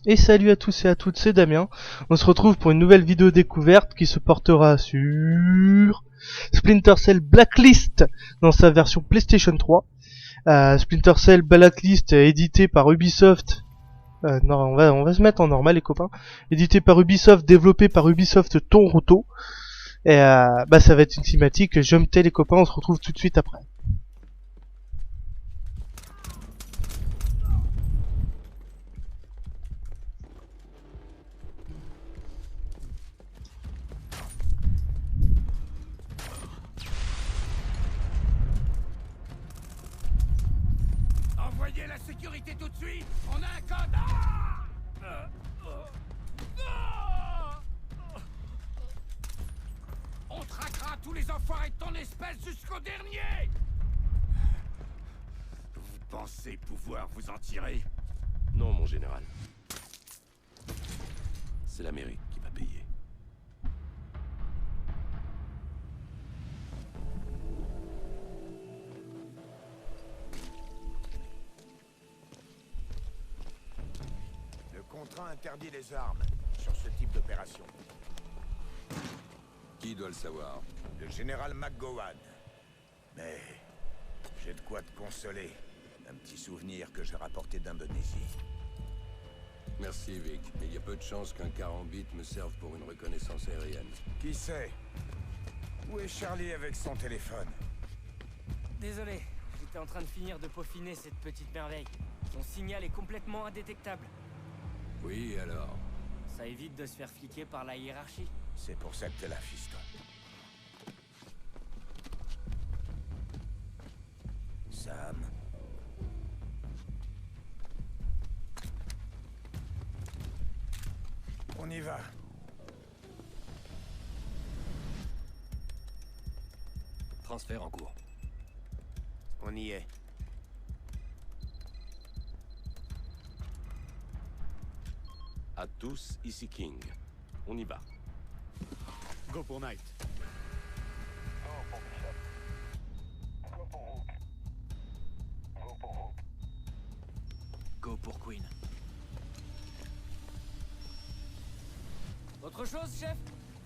Et salut à tous et à toutes, c'est Damien. On se retrouve pour une nouvelle vidéo découverte qui se portera sur Splinter Cell Blacklist dans sa version PlayStation 3. Splinter Cell Blacklist édité par Ubisoft. Non, on va se mettre en normal les copains. Édité par Ubisoft, développé par Ubisoft Toronto. Et ça va être une cinématique. Je me tais les copains, on se retrouve tout de suite après. Envoyez la sécurité tout de suite. On a un code. On traquera tous les enfoirés de ton espèce jusqu'au dernier. Vous pensez pouvoir vous en tirer? Non, mon général. C'est l'Amérique qui va payer. Le contrat interdit les armes sur ce type d'opération. Qui doit le savoir? Le général McGowan. Mais j'ai de quoi te consoler. Un petit souvenir que j'ai rapporté d'Indonésie. Merci, Vic. Mais il y a peu de chances qu'un carambit me serve pour une reconnaissance aérienne. Qui sait? Où est Charlie avec son téléphone? Désolé, j'étais en train de finir de peaufiner cette petite merveille. Son signal est complètement indétectable. Oui, alors? Ça évite de se faire fliquer par la hiérarchie. C'est pour ça que t'es là, fiston. Sam. On y va. Transfert en cours. On y est. À tous, ici King. On y va. Go pour Knight. Go pour Queen. Autre chose, chef?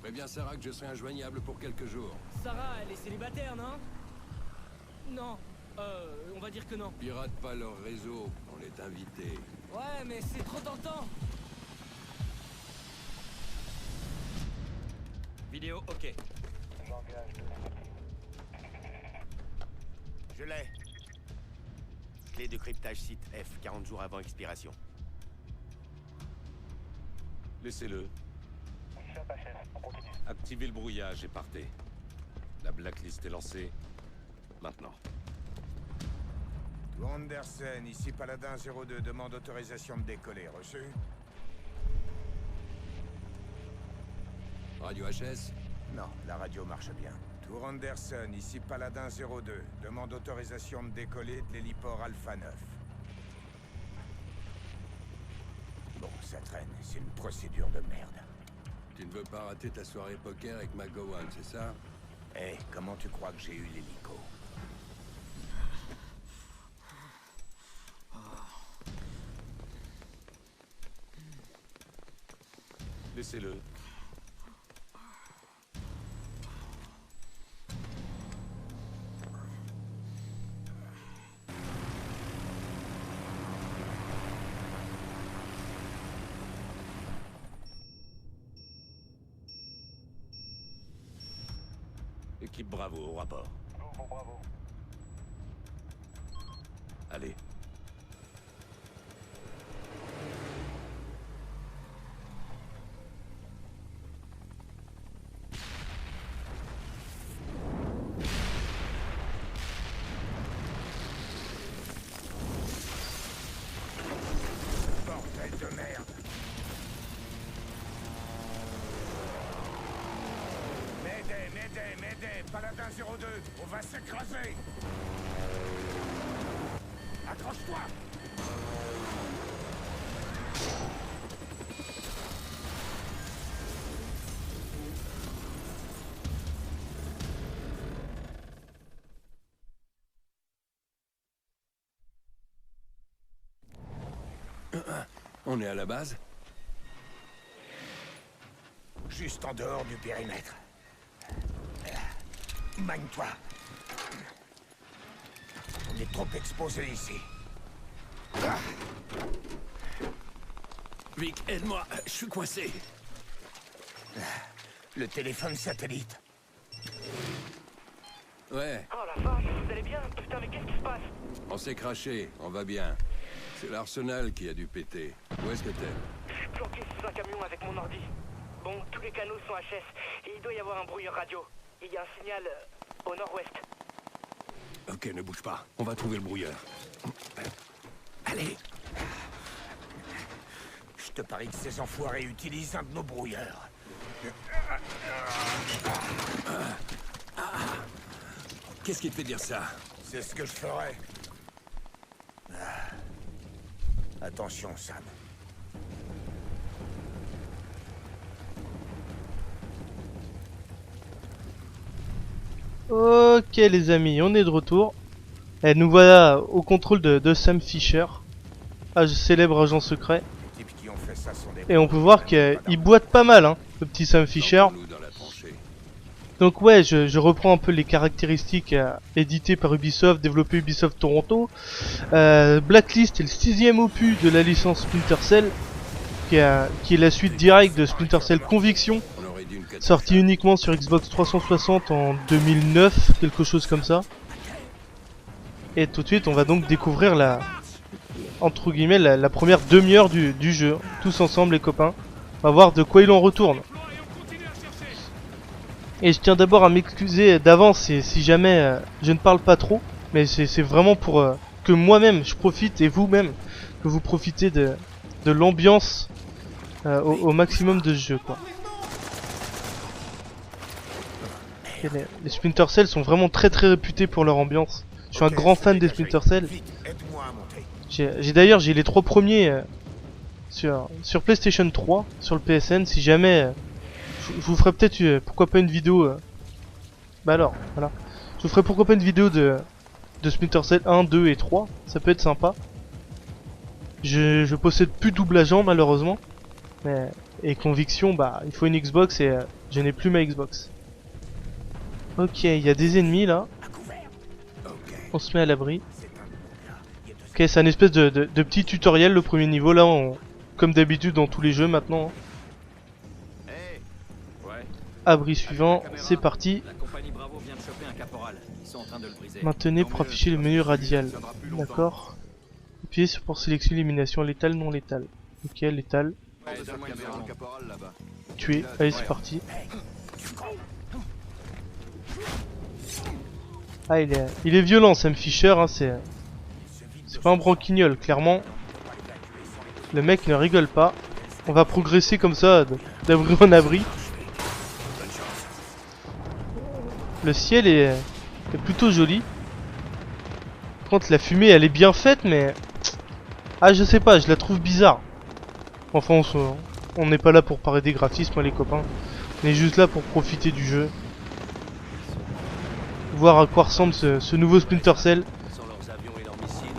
Préviens Sarah que je serai injoignable pour quelques jours. Sarah, elle est célibataire, non? Non. On va dire que non. Pirate pas leur réseau, on est invités. Ouais, mais c'est trop tentant. Vidéo, ok. Je l'ai. Clé de cryptage site F, 40 jours avant expiration. Laissez-le. Activez le brouillage et partez. La blacklist est lancée. Maintenant. Tout Anderson, ici Paladin 02, demande autorisation de décoller. Reçu? Radio HS? Non, la radio marche bien. Tour Anderson, ici Paladin 02, demande autorisation de décoller de l'héliport Alpha 9. Bon, ça traîne, c'est une procédure de merde. Tu ne veux pas rater ta soirée poker avec McGowan, c'est ça? Hé, comment tu crois que j'ai eu l'hélico? Laissez-le. Équipe Bravo au rapport. Bravo. Allez. Bordel de merde! M'aidez, Paladin 02, on va s'écraser! Accroche-toi! On est à la base? Juste en dehors du périmètre. Magne-toi. On est trop exposé ici. Vic, aide-moi, je suis coincé. Le téléphone satellite. Ouais, Oh la vache, vous allez bien? Putain, mais qu'est-ce qui se passe? on s'est craché, on va bien. C'est l'Arsenal qui a dû péter. Où est-ce que t'es? Je suis planqué sous un camion avec mon ordi. Bon, tous les canaux sont HS et il doit y avoir un brouilleur radio. Il y a un signal au nord-ouest. Ok, ne bouge pas, on va trouver le brouilleur. Allez. Je te parie que ces enfoirés utilisent un de nos brouilleurs. Qu'est-ce qui te fait dire ça? C'est ce que je ferais. Attention, Sam. Ok les amis, on est de retour. Et nous voilà au contrôle de Sam Fisher, célèbre agent secret. Les types qui ont fait ça sont des... Et on peut voir qu'il boite pas mal, hein, le petit Sam Fisher. Nous dans la tranchée. Donc ouais, je reprends un peu les caractéristiques éditées par Ubisoft, développé Ubisoft Toronto. Blacklist est le 6e opus de la licence Splinter Cell, qui est la suite directe de Splinter Cell Conviction, On aurait dû une catastrophe. sorti uniquement sur Xbox 360 en 2009, quelque chose comme ça. Et tout de suite, on va donc découvrir entre guillemets, la première demi-heure du jeu, tous ensemble les copains. On va voir de quoi il en retourne. Et je tiens d'abord à m'excuser d'avance si jamais je ne parle pas trop, mais c'est vraiment pour que moi-même je profite et vous-même que vous profitez de l'ambiance au maximum de ce jeu, quoi. Et les Splinter Cell sont vraiment très réputés pour leur ambiance. Je suis un grand fan des Splinter Cell. Vite, aide-moi à monter. J'ai les 3 premiers sur PlayStation 3, sur le PSN. Si jamais je vous ferai peut-être pourquoi pas une vidéo. Bah alors, voilà. Je vous ferai pourquoi pas une vidéo de Splinter Cell 1, 2 et 3. Ça peut être sympa. Je possède plus double agent malheureusement. Et Conviction, bah il faut une Xbox et je n'ai plus ma Xbox. Ok, il y a des ennemis là. À couvert. Ok. On se met à l'abri. C'est un... Là, il y a deux... Ok, c'est un espèce de petit tutoriel le premier niveau là, comme d'habitude dans tous les jeux maintenant. Hey. Ouais. Abri suivant, c'est parti. La compagnie Bravo vient de choper un caporal. Ils sont en train de le briser. Maintenez pour afficher le menu radial. D'accord. Appuyez pour sélectionner l'élimination létale, non létale. Ok, létale. Tuer. Allez, c'est parti. Ah, il est violent, Sam Fisher, hein, c'est pas un branquignol, clairement. Le mec ne rigole pas. On va progresser comme ça, d'abri en abri. Le ciel est plutôt joli. Par contre, la fumée, elle est bien faite, mais... Ah, je sais pas, je la trouve bizarre. Enfin, on n'est pas là pour parler des graphismes, hein, les copains. On est juste là pour profiter du jeu. Voir à quoi ressemble ce nouveau Splinter Cell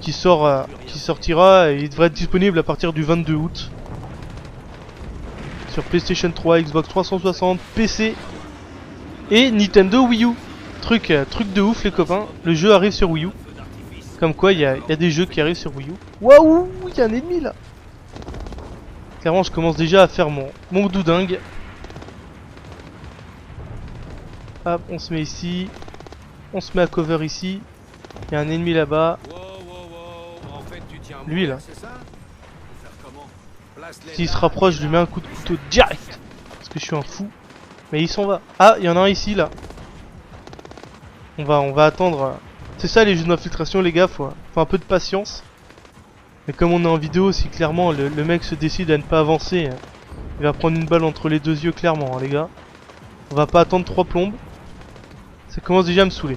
qui sortira et il devrait être disponible à partir du 22 août sur PlayStation 3, Xbox 360, PC et Nintendo Wii U. Truc de ouf les copains, le jeu arrive sur Wii U. Comme quoi il y a des jeux qui arrivent sur Wii U. Waouh, il y a un ennemi là. Clairement je commence déjà à faire mon doudingue. Hop, on se met ici. On se met à cover ici. Il y a un ennemi là-bas. En fait, tu tiens Lui là. c'est ça? Faire comment? Place-les S'il là, se rapproche, je lui mets un coup de couteau direct. Parce que je suis un fou. Mais il s'en va. Ah, il y en a un ici là. On va attendre. C'est ça les jeux d'infiltration les gars, faut un peu de patience. Mais comme on est en vidéo, si clairement le mec se décide à ne pas avancer, il va prendre une balle entre les deux yeux clairement, hein, les gars. On va pas attendre 3 plombes. Ça commence déjà à me saouler.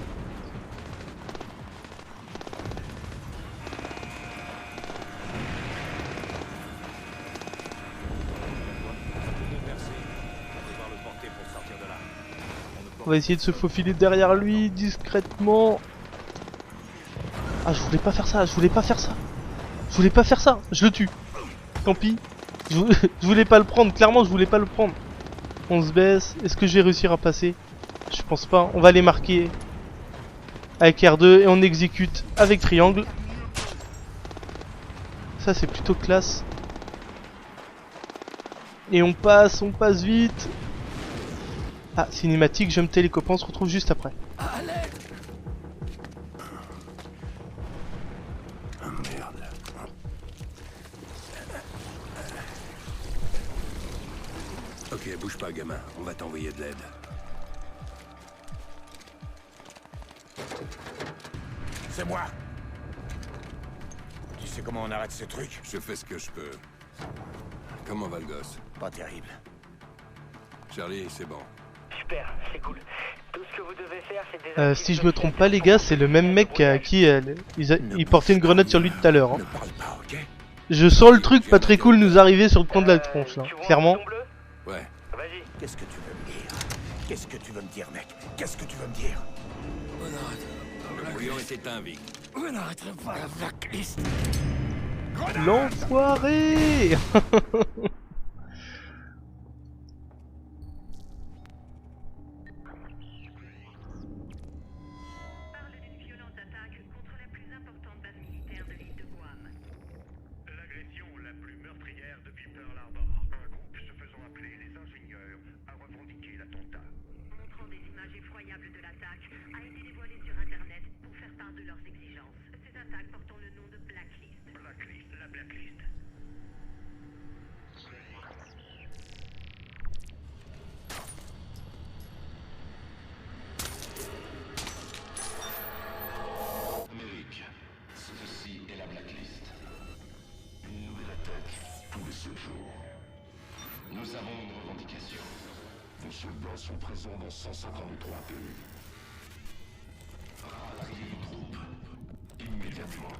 On va essayer de se faufiler derrière lui discrètement. Ah, je voulais pas faire ça, je voulais pas faire ça. Je le tue. Tant pis. Je voulais pas le prendre, clairement je voulais pas le prendre. On se baisse. Est-ce que je vais réussir à passer? Je pense pas. On va les marquer avec R2 et on exécute avec triangle. Ça c'est plutôt classe. Et on passe vite. Ah, cinématique, je me tais les copains, on se retrouve juste après. Merde. Ok, bouge pas, gamin. On va t'envoyer de l'aide. C'est moi. Tu sais comment on arrête ce truc? Je fais ce que je peux. Comment va le gosse? Pas terrible. Charlie, c'est bon. Super, c'est cool. Tout ce que vous devez faire, c'est désactiver Si je me trompe pas les gars, c'est le même mec à qui il portait une grenade sur lui tout à l'heure. Hein. Ne parle pas, ok? Je sens le truc pas très cool nous arriver sur le coin de la tronche là, tu vois un clairement. bouton bleu? Ouais. Vas-y. Qu'est-ce que tu veux me dire? Qu'est-ce que tu veux me dire, mec? Qu'est-ce que tu veux me dire? Le brouillon est éteint, Vic. L'enfoiré. Parle d'une violente attaque contre la plus importante base militaire de l'île de Guam. L'agression la plus meurtrière depuis Pearl Harbor. Un groupe se faisant appeler les ingénieurs a revendiqué l'attentat. Montrant des images effroyables de l'attaque, a été dévoilé sur Internet pour faire part de leurs exigences. Ces attaques portant le nom de Blacklist. Blacklist, la Blacklist. Amérique, ceci est la Blacklist. Une nouvelle attaque tous les 7 jours. Nous avons une revendication. Vos soldats sont présents dans 153 pays. Ralliez vos troupes immédiatement.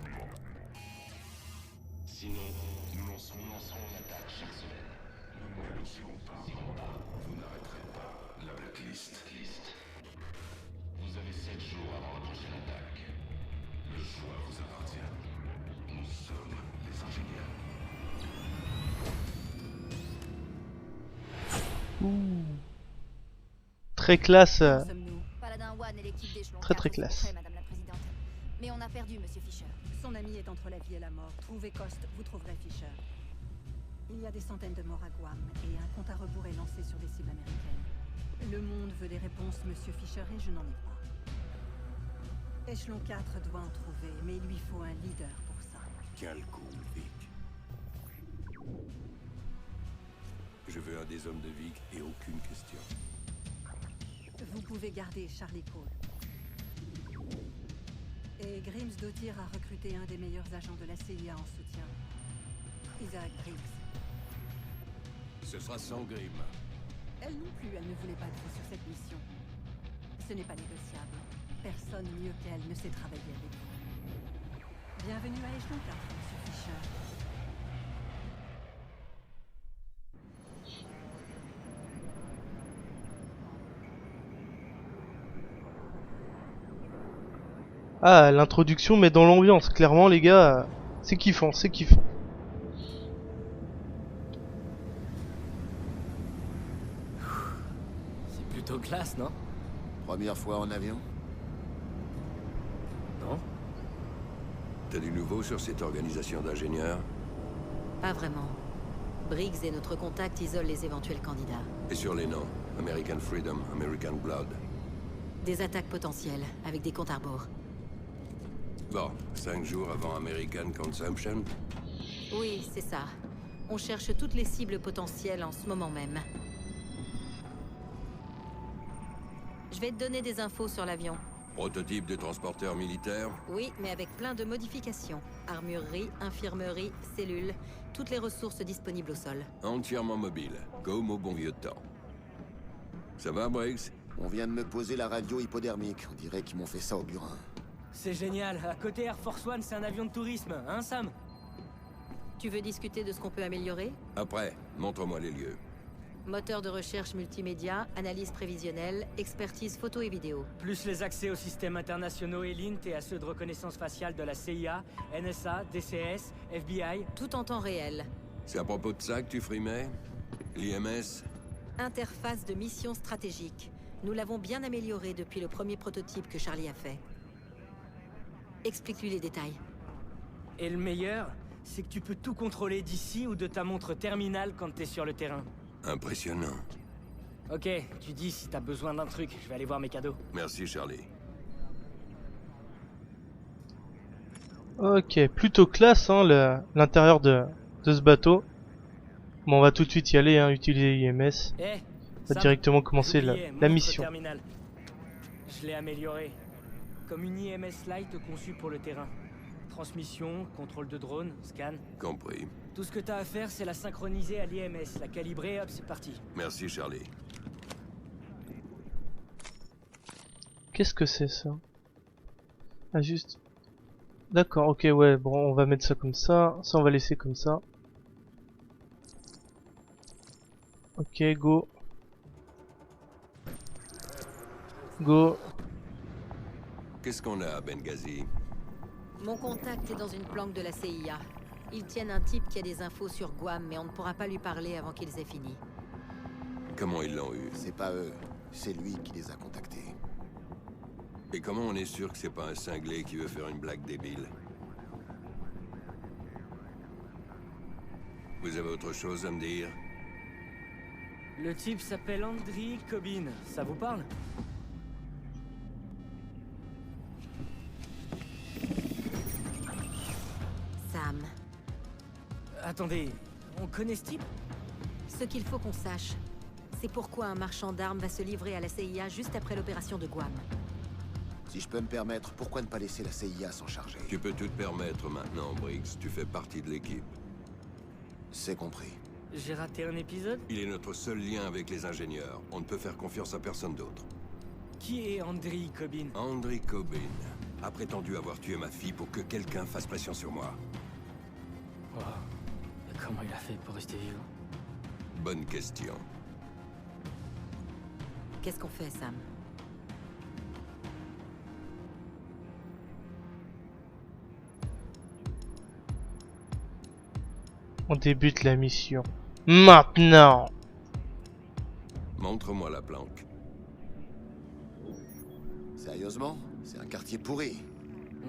Sinon, nous lancerons une attaque chaque semaine. Ne négocierons pas. Vous n'arrêterez pas la Blacklist. Vous avez 7 jours avant la prochaine attaque. Le choix vous appartient. Nous sommes les ingénieurs. Très classe. Sommes-nous Paladin One et l'équipe d'échelon Très, 4 très sont classe. prêts, Madame la Présidente. Mais on a perdu Monsieur Fisher. Son ami est entre la vie et la mort. Trouvez Coste, vous trouverez Fisher. Il y a des centaines de morts à Guam et un compte à rebours est lancé sur des cibles américaines. Le monde veut des réponses, Monsieur Fisher, et je n'en ai pas. Échelon 4 doit en trouver, mais il lui faut un leader pour ça. Tiens le coup, Vic. Je veux un des hommes de Vic et aucune question. Vous pouvez garder Charlie Cole. Et Grims Dottir a recruté un des meilleurs agents de la CIA en soutien. Isaac Briggs. Ce sera sans Grimm. Elle non plus, elle ne voulait pas être sur cette mission. Ce n'est pas négociable. Personne mieux qu'elle ne sait travailler avec vous. Bienvenue à Échelon 4, Monsieur Fisher. Ah, l'introduction met dans l'ambiance, clairement les gars, c'est kiffant, c'est kiffant. C'est plutôt classe, non? Première fois en avion? Non? T'as du nouveau sur cette organisation d'ingénieurs? Pas vraiment. Briggs et notre contact isolent les éventuels candidats. Et sur les noms? American Freedom, American Blood. Des attaques potentielles, avec des comptes à rebours. Bon, 5 jours avant American Consumption? Oui, c'est ça. On cherche toutes les cibles potentielles en ce moment même. Je vais te donner des infos sur l'avion. Prototype de transporteur militaire? Oui, mais avec plein de modifications. Armurerie, infirmerie, cellules, toutes les ressources disponibles au sol. Entièrement mobile, comme au bon vieux temps. Ça va, Briggs? On vient de me poser la radio hypodermique. On dirait qu'ils m'ont fait ça au burin. C'est génial. À côté Air Force One, c'est un avion de tourisme, hein, Sam? Tu veux discuter de ce qu'on peut améliorer? Après, montre-moi les lieux. Moteur de recherche multimédia, analyse prévisionnelle, expertise photo et vidéo. Plus les accès aux systèmes internationaux ELINT et à ceux de reconnaissance faciale de la CIA, NSA, DCS, FBI. Tout en temps réel. C'est à propos de ça que tu frimais? L'IMS? Interface de mission stratégique. Nous l'avons bien améliorée depuis le premier prototype que Charlie a fait. Explique-lui les détails. Et le meilleur, c'est que tu peux tout contrôler d'ici ou de ta montre terminale quand t'es sur le terrain. Impressionnant. Ok, tu dis si t'as besoin d'un truc, je vais aller voir mes cadeaux. Merci, Charlie. Ok, plutôt classe hein, l'intérieur de ce bateau. Bon, on va tout de suite y aller, hein, utiliser l'IMS. Eh, On va directement commencer la montre mission. terminale. Je l'ai améliorée. Comme une IMS Lite conçue pour le terrain. Transmission, contrôle de drone, scan. Compris. Tout ce que t'as à faire, c'est la synchroniser à l'IMS, la calibrer, hop, c'est parti. Merci, Charlie. Qu'est-ce que c'est ça? Ah juste... D'accord, ok, ouais, bon, on va mettre ça comme ça. Ça, on va laisser comme ça. Ok, go. Go. Qu'est-ce qu'on a à Benghazi? Mon contact est dans une planque de la CIA. Ils tiennent un type qui a des infos sur Guam, mais on ne pourra pas lui parler avant qu'ils aient fini. Comment ils l'ont eu? C'est pas eux, c'est lui qui les a contactés. Et comment on est sûr que c'est pas un cinglé qui veut faire une blague débile? Vous avez autre chose à me dire? Le type s'appelle Andriy Kobin, ça vous parle? Sam. Attendez, on connaît ce type? Ce qu'il faut qu'on sache, c'est pourquoi un marchand d'armes va se livrer à la CIA juste après l'opération de Guam. Si je peux me permettre, pourquoi ne pas laisser la CIA s'en charger? Tu peux tout te permettre maintenant, Briggs. Tu fais partie de l'équipe. C'est compris. J'ai raté un épisode? Il est notre seul lien avec les ingénieurs. On ne peut faire confiance à personne d'autre. Qui est Andriy Kobin? Andriy Kobin a prétendu avoir tué ma fille pour que quelqu'un fasse pression sur moi. Oh. Et comment il a fait pour rester vivant? Bonne question. Qu'est-ce qu'on fait, Sam? On débute la mission. Maintenant! Montre-moi la planque. Sérieusement? C'est un quartier pourri.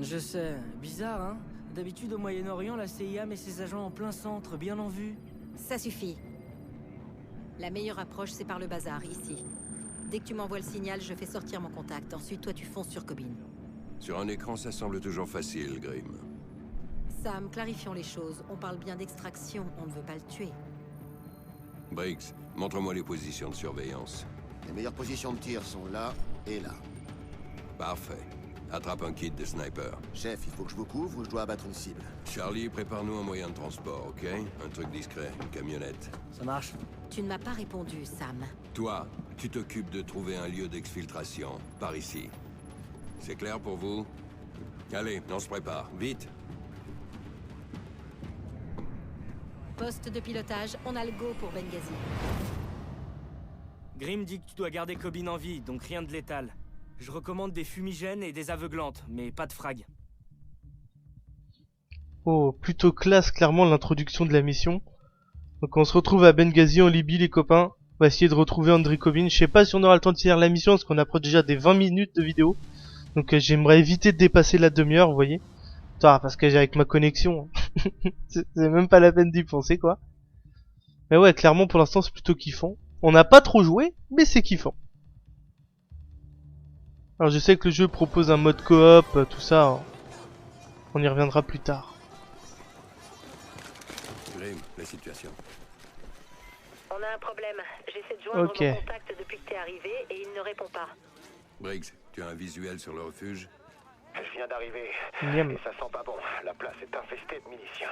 Je sais, bizarre hein? D'habitude au Moyen-Orient, la CIA met ses agents en plein centre, bien en vue. Ça suffit. La meilleure approche, c'est par le bazar, ici. Dès que tu m'envoies le signal, je fais sortir mon contact. Ensuite, toi, tu fonces sur Kobin. Sur un écran, ça semble toujours facile, Grimm. Sam, clarifions les choses. On parle bien d'extraction, on ne veut pas le tuer. Briggs, montre-moi les positions de surveillance. Les meilleures positions de tir sont là et là. Parfait. Attrape un kit de sniper. Chef, il faut que je vous couvre ou je dois abattre une cible? Charlie, prépare-nous un moyen de transport, ok? Un truc discret, une camionnette. Ça marche. Tu ne m'as pas répondu, Sam. Toi, tu t'occupes de trouver un lieu d'exfiltration, par ici. C'est clair pour vous? Allez, on se prépare, vite! Poste de pilotage, on a le go pour Benghazi. Grimm dit que tu dois garder Kobin en vie, donc rien de létal. Je recommande des fumigènes et des aveuglantes, mais pas de frag. Oh, plutôt classe, clairement, l'introduction de la mission. Donc on se retrouve à Benghazi en Libye, les copains. On va essayer de retrouver Andriy Kobin. Je sais pas si on aura le temps de finir la mission, parce qu'on approche déjà des 20 minutes de vidéo. Donc j'aimerais éviter de dépasser la demi-heure, vous voyez. Parce que j'ai avec ma connexion, c'est même pas la peine d'y penser, quoi. Mais ouais, clairement, pour l'instant, c'est plutôt kiffant. On n'a pas trop joué, mais c'est kiffant. Alors je sais que le jeu propose un mode coop, tout ça. Hein. On y reviendra plus tard. Grimm, la situation. On a un problème. J'essaie de joindre Ok. mon contact depuis que t'es arrivé et il ne répond pas. Briggs, tu as un visuel sur le refuge? Je viens d'arriver. Miam. Et ça sent pas bon. La place est infestée de miliciens.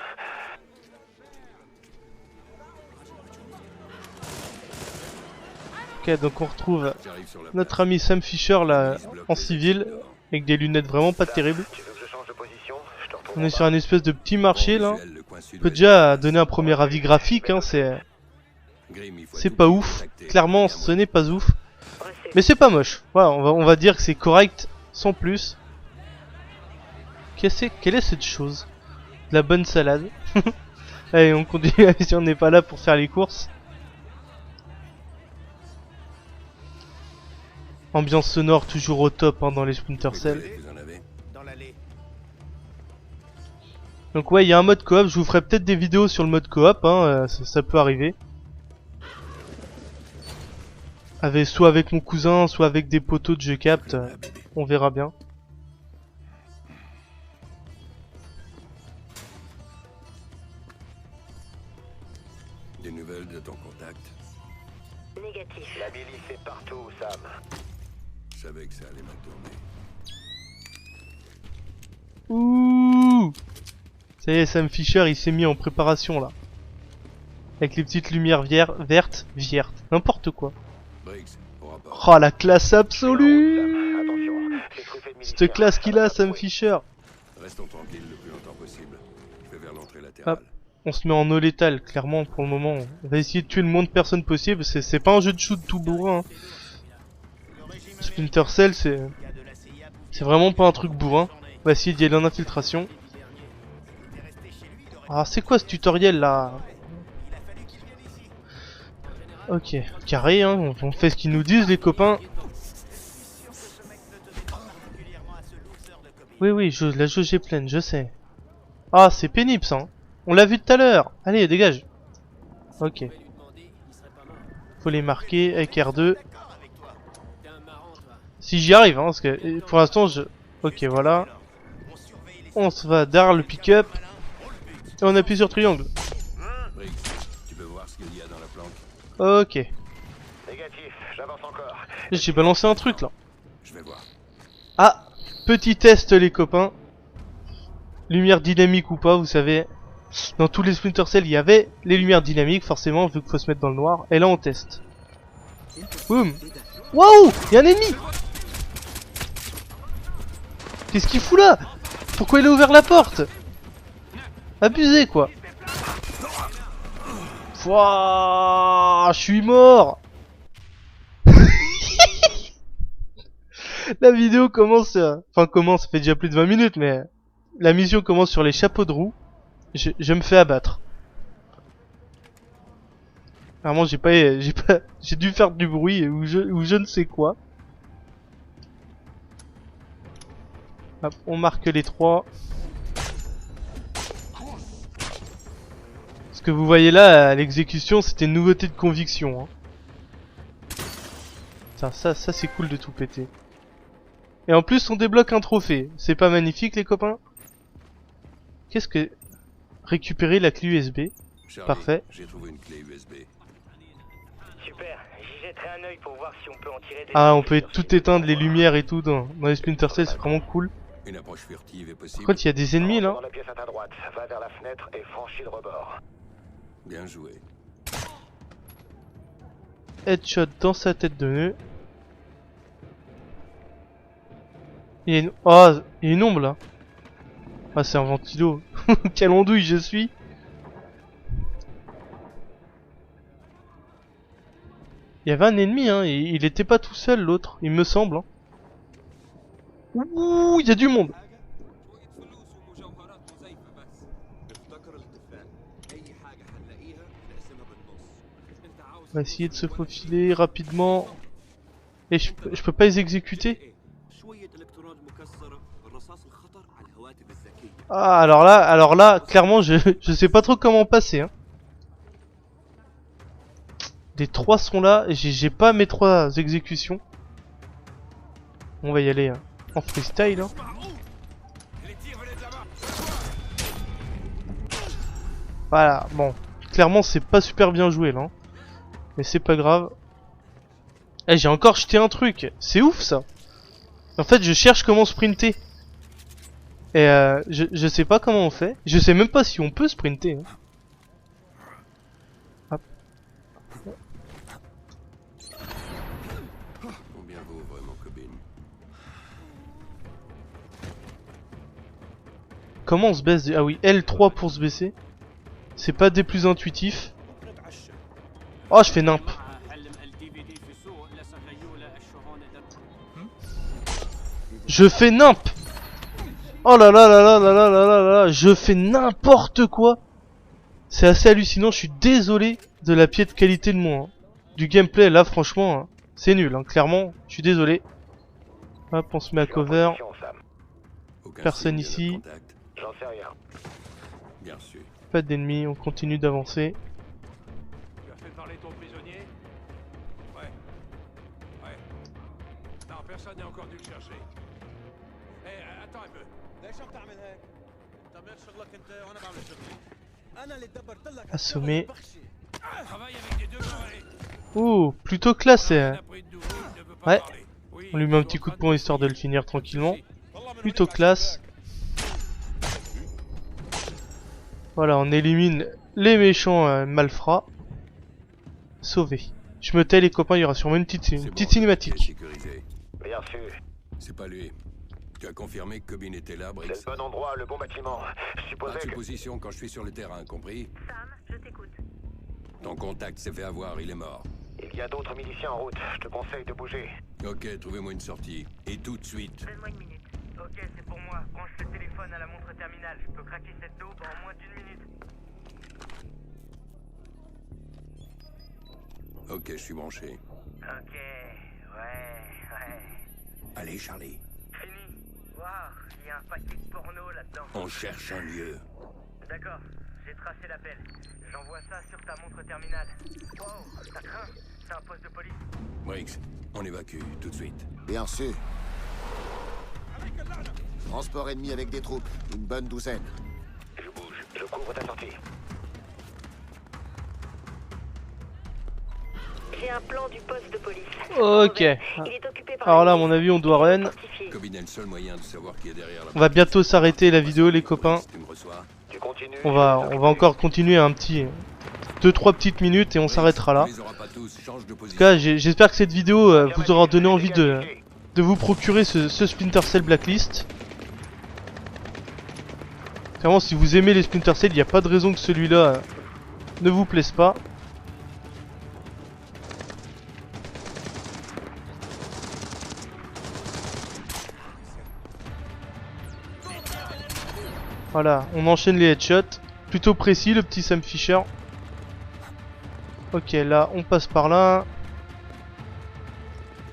Ok, donc on retrouve J'arrive sur la notre ami Sam Fisher là, en civil, avec des lunettes vraiment pas terribles. Tu veux que je change de position? Je te retrouve On en est bas. sur un espèce de petit marché là. visuel, le coin On sud-ouest. peut déjà donner un premier avis graphique, hein, c'est Grimm, il faut c'est tout pas prix ouf. contacter. Clairement, Bien, ce n'est pas ouf. Recevez. Mais c'est pas moche. Voilà, on va dire que c'est correct, sans plus. Quelle est cette chose? De la bonne salade. Allez, on continue la mission, on n'est pas là pour faire les courses. Ambiance sonore toujours au top hein, dans les Splinter Cell. Vous en avez? Dans l'allée. Donc ouais, il y a un mode coop, je vous ferai peut-être des vidéos sur le mode coop, hein, ça peut arriver. Soit avec mon cousin, soit avec des poteaux de jeu capte, on verra bien. Des nouvelles de ton contact? Négatif. La milice est partout, Sam. Je savais que ça allait mal tourner. Ouh! Ça y est, Sam Fisher, il s'est mis en préparation là. Avec les petites lumières vertes, n'importe quoi. Briggs, au rapport. Oh la classe absolue! Cette classe qu'il a, Sam Fisher. Restons tranquilles le plus longtemps possible. Je vais vers l'entrée latérale. Hop. On se met en eau létale, clairement, pour le moment. On va essayer de tuer le moins de personnes possible. C'est pas un jeu de shoot tout bourrin. Hein. Splinter Cell, c'est vraiment pas un truc bourrin. On va essayer d'y aller en infiltration. Ah, c'est quoi ce tutoriel là? Ok, carré, hein. On fait ce qu'ils nous disent, les copains. Oui, la jauge est pleine, je sais. Ah, c'est pénible ça. Hein. On l'a vu tout à l'heure. Allez, dégage. Ok. Faut les marquer avec R2. Si j'y arrive, hein, parce que pour l'instant, Ok, voilà. On se va derrière le pick-up. Et on appuie sur triangle. Briggs, tu peux voir ce qu'il y a dans la planque? Ok. Négatif, j'avance encore. J'ai balancé un truc là. Je vais voir. Ah, petit test les copains. Lumière dynamique ou pas, vous savez. Dans tous les Splinter Cell, il y avait les lumières dynamiques, forcément, vu qu'il faut se mettre dans le noir. Et là, on teste. Boum. Waouh, il y a un ennemi. Qu'est-ce qu'il fout là? Pourquoi il a ouvert la porte? Abusé, quoi. Wouah, je suis mort. La vidéo commence... Enfin, ça fait déjà plus de 20 minutes, mais... La mission commence sur les chapeaux de roue. Je me fais abattre. Vraiment, j'ai dû faire du bruit ou je ne sais quoi. Hop, on marque les 3. Ce que vous voyez là, à l'exécution, c'était une nouveauté de conviction. Hein. Ça c'est cool de tout péter. Et en plus, on débloque un trophée. C'est pas magnifique, les copains? Qu'est-ce que... Récupérer la clé USB. Charlie, parfait. J'ai trouvé une clé USB. Super, j'y jetterai un œil pour voir si on peut en tirer des... Ah, on peut tout éteindre, les lumières et tout dans les Splinter Cell, c'est vraiment cool. Une approche furtive est Par possible. contre, il y a des ennemis là. Dans la pièce à ta droite, va vers la fenêtre et franchis le rebord. Bien joué. Headshot dans sa tête de nœud. Il y a une... Oh, il y a une ombre là. Ah, c'est un ventilo. Quelle andouille je suis. Il y avait un ennemi, hein. Il était pas tout seul l'autre, il me semble. Hein. Ouh, il y a du monde. On va essayer de se faufiler rapidement. Et je peux pas les exécuter. Ah, alors là, clairement, je sais pas trop comment passer. Hein. Les 3 sont là, et j'ai pas mes 3 exécutions. On va y aller hein, en freestyle. Hein. Voilà, bon. Clairement, c'est pas super bien joué là. Hein. Mais c'est pas grave. Eh, j'ai encore jeté un truc. C'est ouf ça. En fait, je cherche comment sprinter. Et je sais pas comment on fait. Je sais même pas si on peut sprinter. Hein. Hop. Combien vaut vraiment Cobin? Comment on se baisse? Ah oui, L3 pour se baisser. C'est pas des plus intuitifs. Oh, je fais nimp. Je fais nimp. Oh là là là là là là là là là. Je fais n'importe quoi. C'est assez hallucinant, je suis désolé de la piètre qualité de du gameplay. Là franchement, c'est nul, clairement, je suis désolé. Hop, on se met à cover. Personne ici. J'en sais rien. Bien sûr. Pas d'ennemis, on continue d'avancer. Tu as fait parler ton prisonnier? Ouais. Ouais. Non, personne n'a encore dû le chercher. Eh, attends un peu. Assommé. Travaille avec des demeurés. Oh, plutôt classé. Ouais. On lui met un petit coup de poing histoire de le finir tranquillement. Plutôt classe. Voilà, on élimine les méchants malfrats. Sauvé. Je me tais les copains, il y aura sûrement une petite cinématique. Bien sûr. C'est pas lui. Tu as confirmé que Cobbin était là, Briggs? C'est le bon endroit, le bon bâtiment. Je supposais Par que... supposition quand je suis sur le terrain, compris? Sam, je t'écoute. Ton contact s'est fait avoir, il est mort. Il y a d'autres miliciens en route. Je te conseille de bouger. Ok, trouvez-moi une sortie. Et tout de suite. Donne-moi une minute. Ok, c'est pour moi. Branche le téléphone à la montre terminale. Je peux craquer cette dope en moins d'1 minute. Ok, je suis branché. Ok, ouais. Allez, Charlie. Fini. Waouh, il y a un paquet de porno là-dedans. On cherche un lieu. D'accord, j'ai tracé l'appel. J'envoie ça sur ta montre terminale. Wow, ça craint. C'est un poste de police. Briggs, on évacue tout de suite. Bien sûr. Transport ennemi avec des troupes. Une bonne douzaine. Je bouge. Je couvre ta sortie. J'ai un plan du poste de police. Ok. Il est occupé par Alors là, à mon avis, on doit run. Cobbin est le seul moyen de savoir qui est derrière la... On va bientôt s'arrêter la vidéo, les copains. Tu me reçois? Tu continues. On va encore continuer un petit 2-3 petites minutes et on s'arrêtera là. En tout cas, j'espère que cette vidéo vous aura donné envie de vous procurer ce Splinter Cell Blacklist. Clairement, si vous aimez les Splinter Cell, il n'y a pas de raison que celui-là ne vous plaise pas. Voilà, on enchaîne les headshots. Plutôt précis, le petit Sam Fisher. Ok, là, on passe par là.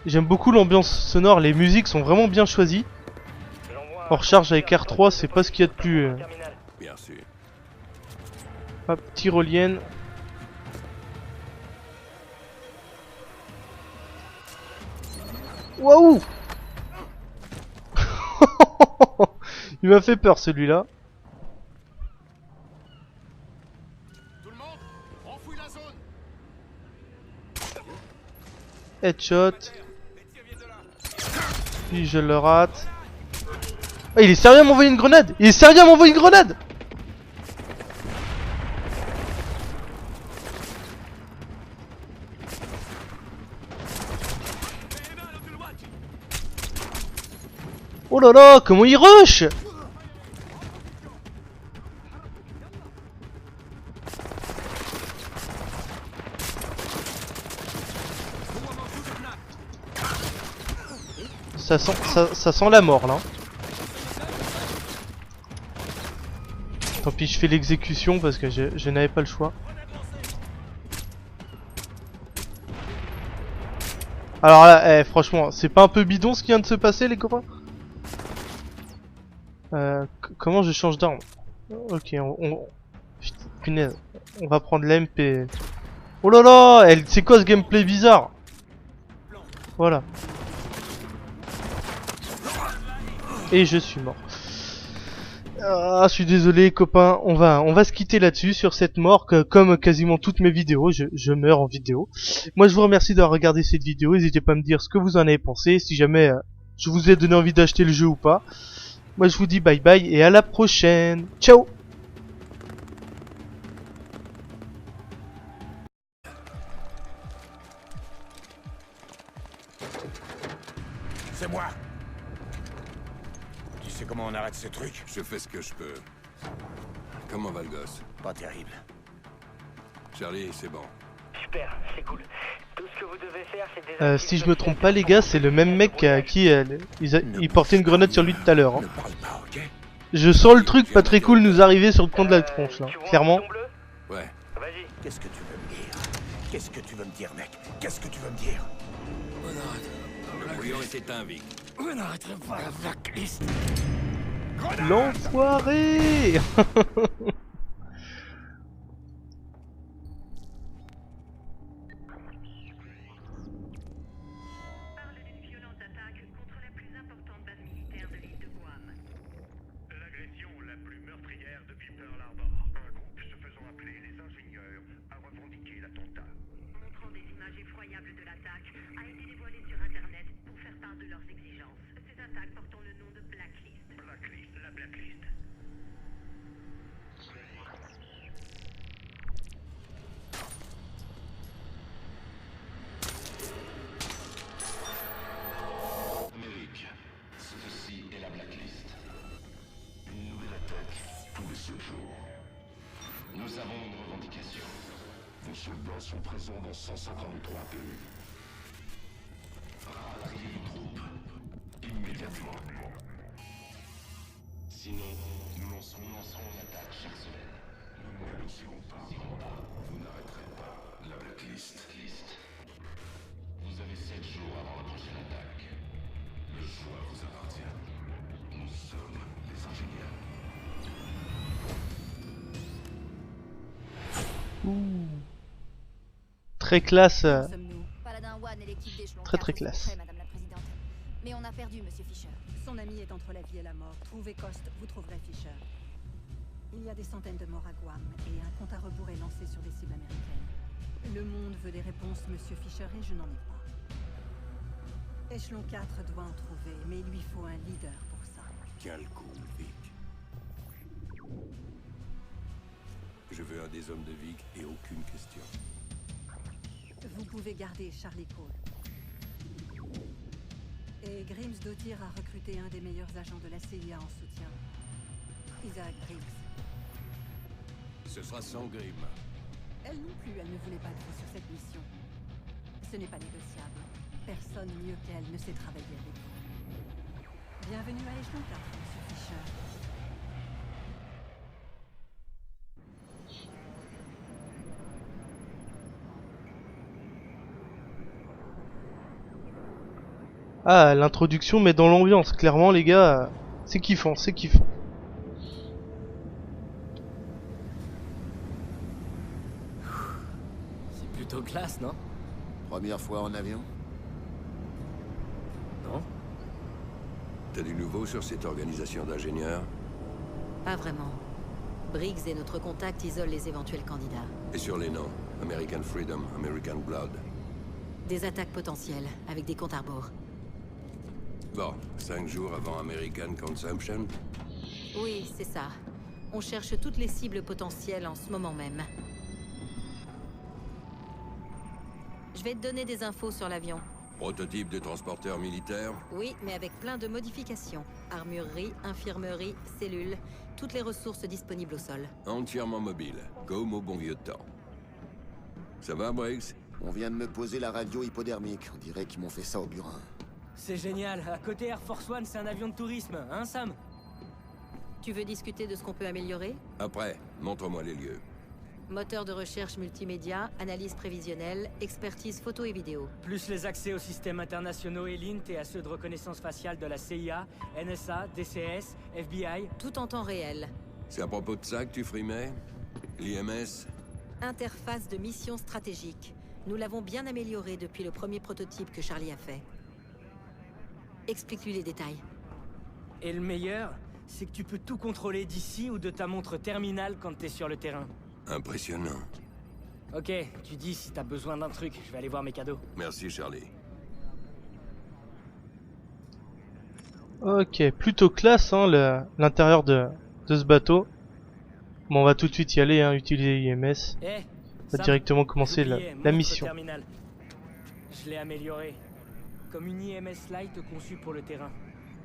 J'aime beaucoup l'ambiance sonore, les musiques sont vraiment bien choisies. En recharge avec R3, c'est pas ce qu'il y a de plus... Bien sûr. Hop, tyrolienne. Waouh. Il m'a fait peur celui-là. Headshot. Puis je le rate. Ah, il est sérieux à m'envoyer une grenade. Il est sérieux à m'envoyer une grenade. Oh là là, comment il rush. Ça sent la mort là. Tant pis, je fais l'exécution parce que je n'avais pas le choix. Alors là, franchement, c'est pas un peu bidon ce qui vient de se passer, les copains? Comment je change d'arme? Ok, punaise, on va prendre l'MP. Oh là là, c'est quoi ce gameplay bizarre? Voilà. Et je suis mort. Ah, je suis désolé, copains. On va se quitter là-dessus, sur cette mort, comme quasiment toutes mes vidéos, je meurs en vidéo. Moi, je vous remercie d'avoir regardé cette vidéo. N'hésitez pas à me dire ce que vous en avez pensé, si jamais je vous ai donné envie d'acheter le jeu ou pas. Moi, je vous dis bye bye et à la prochaine. Ciao. C'est moi. Tu sais comment on arrête ce truc? Je fais ce que je peux. Comment va le gosse? Pas terrible. Charlie, c'est bon. Super, c'est cool. Tout ce que vous devez faire, c'est si je me trompe pas, les gars, c'est le même mec à qui il portait une grenade sur lui tout à l'heure. Hein. Je sens le truc pas très cool nous arriver sur le coin de la tronche là, clairement. Ouais. Vas-y. Qu'est-ce que tu veux me dire? Qu'est-ce que tu veux me dire, mec? Qu'est-ce que tu veux me dire? Le brouillon est éteint, Vic. Vous n'arrêterez pas la blacklist. L'enfoiré. Parle d'une violente attaque contre la plus importante base militaire de l'île de Guam. L'agression la plus meurtrière depuis Pearl Harbor. Un groupe se faisant appeler les ingénieurs a revendiqué l'attentat. Montrant des images effroyables de l'attaque, a été dévoilé sur Internet pour faire part de leurs exigences. Ces attaques portant le nom de Blacklist. Blacklist, la Blacklist. Amérique, ceci est la Blacklist. Une nouvelle attaque tous les 7 jours. Nous avons une revendication. Vos soldats sont présents dans 153 pays. Rapatriez vos troupes immédiatement. Sinon, nous lancerons une attaque chaque semaine. Nous ne laisserons pas. Vous n'arrêterez pas la Blacklist. Vous avez 7 jours avant la prochaine attaque. Le choix vous appartient. Nous sommes les ingénieurs. Très classe. Paladin One et l'équipe d'échelon Très 4 classe. sont prêts, Madame la Présidente. Mais on a perdu Monsieur Fisher. Son ami est entre la vie et la mort. Trouvez Coste, vous trouverez Fisher. Il y a des centaines de morts à Guam et un compte à rebours est lancé sur des cibles américaines. Le monde veut des réponses, Monsieur Fisher, et je n'en ai pas. Échelon 4 doit en trouver, mais il lui faut un leader pour ça. Tiens le coup, Vic. Je veux un des hommes de Vic et aucune question. Vous pouvez garder Charlie Cole. Et Grims Dottir a recruté un des meilleurs agents de la CIA en soutien. Isaac Grims. Ce sera sans Grimm. Elle non plus, elle ne voulait pas de vous sur cette mission. Ce n'est pas négociable. Personne mieux qu'elle ne sait travailler avec vous. Bienvenue à Échelon 4, Monsieur Fisher. Ah, l'introduction met dans l'ambiance. Clairement, les gars, c'est kiffant, c'est kiffant. C'est plutôt classe, non? Première fois en avion? Non? T'as du nouveau sur cette organisation d'ingénieurs? Pas vraiment. Briggs et notre contact isolent les éventuels candidats. Et sur les noms? American Freedom, American Blood. Des attaques potentielles, avec des comptes à rebours. Bon, 5 jours avant American Consumption? Oui, c'est ça. On cherche toutes les cibles potentielles en ce moment même. Je vais te donner des infos sur l'avion. Prototype de transporteur militaire? Oui, mais avec plein de modifications. Armurerie, infirmerie, cellules, toutes les ressources disponibles au sol. Entièrement mobile, comme au bon vieux temps. Ça va, Briggs? On vient de me poser la radio hypodermique. On dirait qu'ils m'ont fait ça au burin. C'est génial. À côté Air Force One, c'est un avion de tourisme, hein, Sam? Tu veux discuter de ce qu'on peut améliorer? Après, montre-moi les lieux. Moteur de recherche multimédia, analyse prévisionnelle, expertise photo et vidéo. Plus les accès aux systèmes internationaux ELINT et à ceux de reconnaissance faciale de la CIA, NSA, DCS, FBI. Tout en temps réel. C'est à propos de ça que tu frimais? L'IMS? Interface de mission stratégique. Nous l'avons bien améliorée depuis le premier prototype que Charlie a fait. Explique-lui les détails. Et le meilleur, c'est que tu peux tout contrôler d'ici ou de ta montre terminale quand t'es sur le terrain. Impressionnant. Ok, tu dis si t'as besoin d'un truc, je vais aller voir mes cadeaux. Merci, Charlie. Ok, plutôt classe hein, l'intérieur de ce bateau. Bon, on va tout de suite y aller, hein, utiliser l'IMS. Eh, On va directement commencer la mission. Terminale. Je l'ai améliorée. Comme une IMS Lite conçue pour le terrain.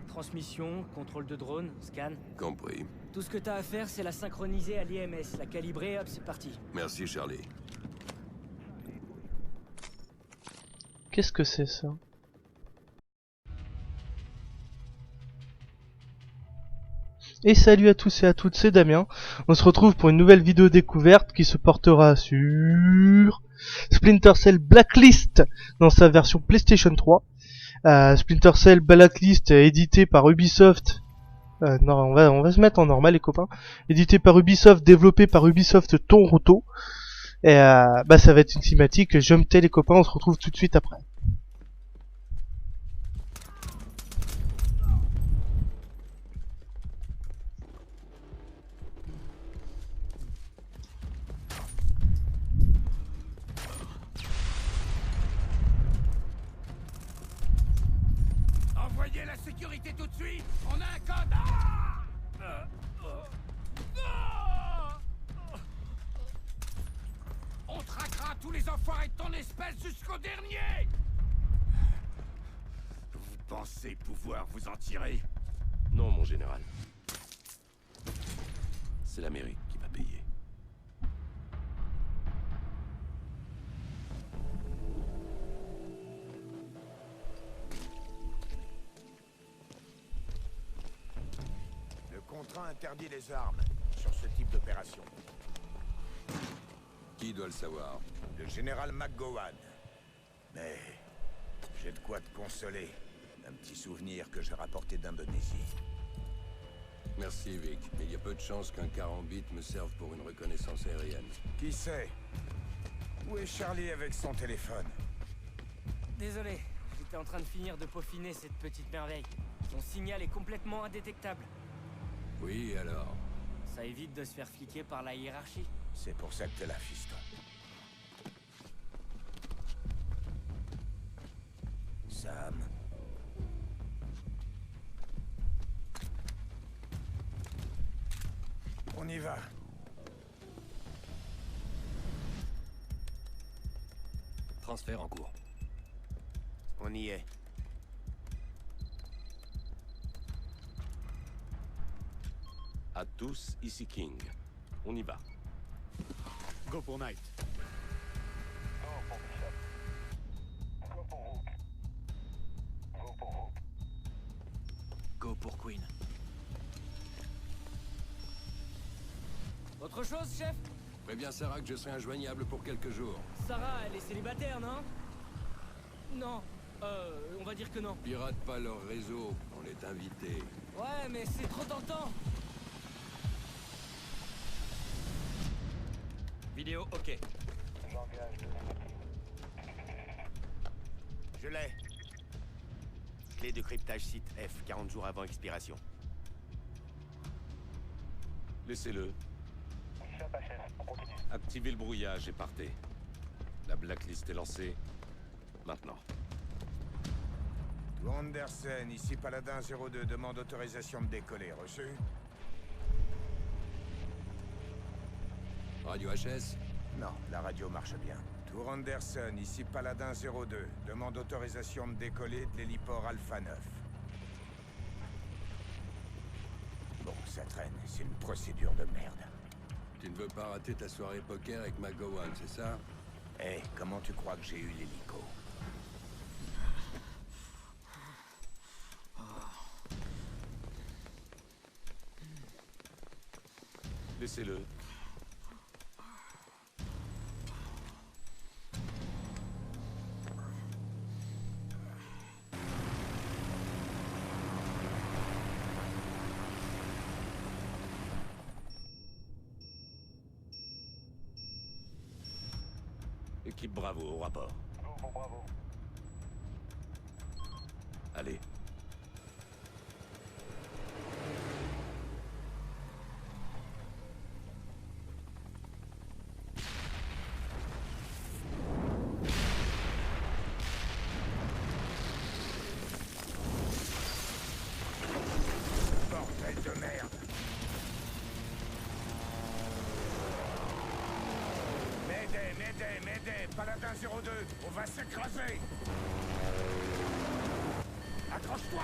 Transmission, contrôle de drone, scan. Compris. Tout ce que t'as à faire, c'est la synchroniser à l'IMS, la calibrer, hop, c'est parti. Merci, Charlie. Qu'est-ce que c'est ça? Et salut à tous et à toutes, c'est Damien. On se retrouve pour une nouvelle vidéo découverte qui se portera sur Splinter Cell Blacklist dans sa version PlayStation 3. Splinter Cell Blacklist édité par Ubisoft. Non, on va se mettre en normal les copains. Édité par Ubisoft, développé par Ubisoft Toronto. Et ça va être une cinématique. Je me tais les copains, on se retrouve tout de suite après. Envoyez la sécurité tout de suite. On a un code. On traquera tous les enfoirés de ton espèce jusqu'au dernier. Vous pensez pouvoir vous en tirer? Non, mon général. C'est l'Amérique qui va payer. Le contrat interdit les armes sur ce type d'opération. Qui doit le savoir? Le général McGowan. Mais j'ai de quoi te consoler. Un petit souvenir que j'ai rapporté d'Indonésie. Merci, Vic. Mais il y a peu de chances qu'un carambit me serve pour une reconnaissance aérienne. Qui sait? Où est Charlie avec son téléphone? Désolé, j'étais en train de finir de peaufiner cette petite merveille. Son signal est complètement indétectable. Oui, alors? Ça évite de se faire fliquer par la hiérarchie. C'est pour ça que t'es là, fiston. Sam. On y va. Transfert en cours. On y est. À tous, ici King. On y va. Go pour Knight. Go pour Queen. Autre chose, chef? Préviens Sarah que je serai injoignable pour quelques jours. Sarah, elle est célibataire, non? Non. On va dire que non. Pirate pas leur réseau, on est invités. Ouais, mais c'est trop tentant. Vidéo, ok. Je l'ai. Clé de cryptage site F, 40 jours avant expiration. Laissez-le. Activez le brouillage et partez. La blacklist est lancée. Maintenant. Anderson, ici Paladin 02, demande autorisation de décoller. Reçu? Radio HS? Non, la radio marche bien. Tour Anderson, ici Paladin 02, demande autorisation de décoller de l'héliport Alpha 9. Bon, ça traîne, c'est une procédure de merde. Tu ne veux pas rater ta soirée poker avec McGowan, c'est ça? Eh, comment tu crois que j'ai eu l'hélico? Laissez-le. Équipe Bravo au rapport. Bravo. Allez. Bordel de merde! M'aidez, Paladin 02, on va s'écraser! Accroche-toi!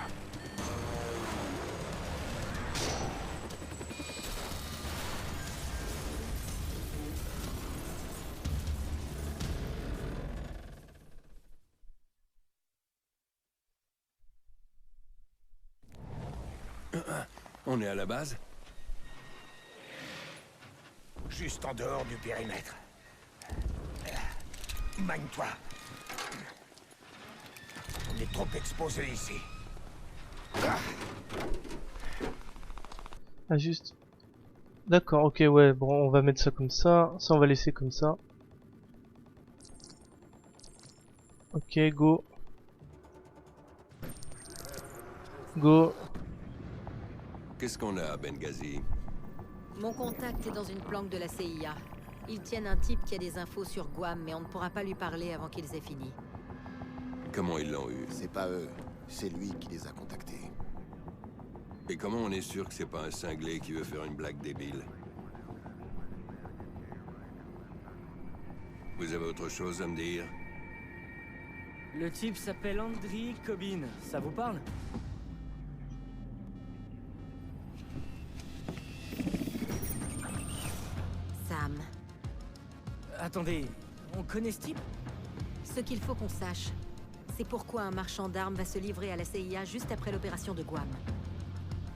On est à la base? juste en dehors du périmètre. Magne-toi. On est trop exposé ici. Ah juste. D'accord, ok, ouais, bon, on va mettre ça comme ça. Ça, on va laisser comme ça. Ok, go. Go. Qu'est-ce qu'on a à Benghazi? Mon contact est dans une planque de la CIA. Ils tiennent un type qui a des infos sur Guam, mais on ne pourra pas lui parler avant qu'ils aient fini. Comment ils l'ont eu? C'est pas eux, c'est lui qui les a contactés. Et comment on est sûr que c'est pas un cinglé qui veut faire une blague débile? Vous avez autre chose à me dire? Le type s'appelle Andriy Kobin, ça vous parle? Sam. Attendez, on connaît ce type? Ce qu'il faut qu'on sache, c'est pourquoi un marchand d'armes va se livrer à la CIA juste après l'opération de Guam.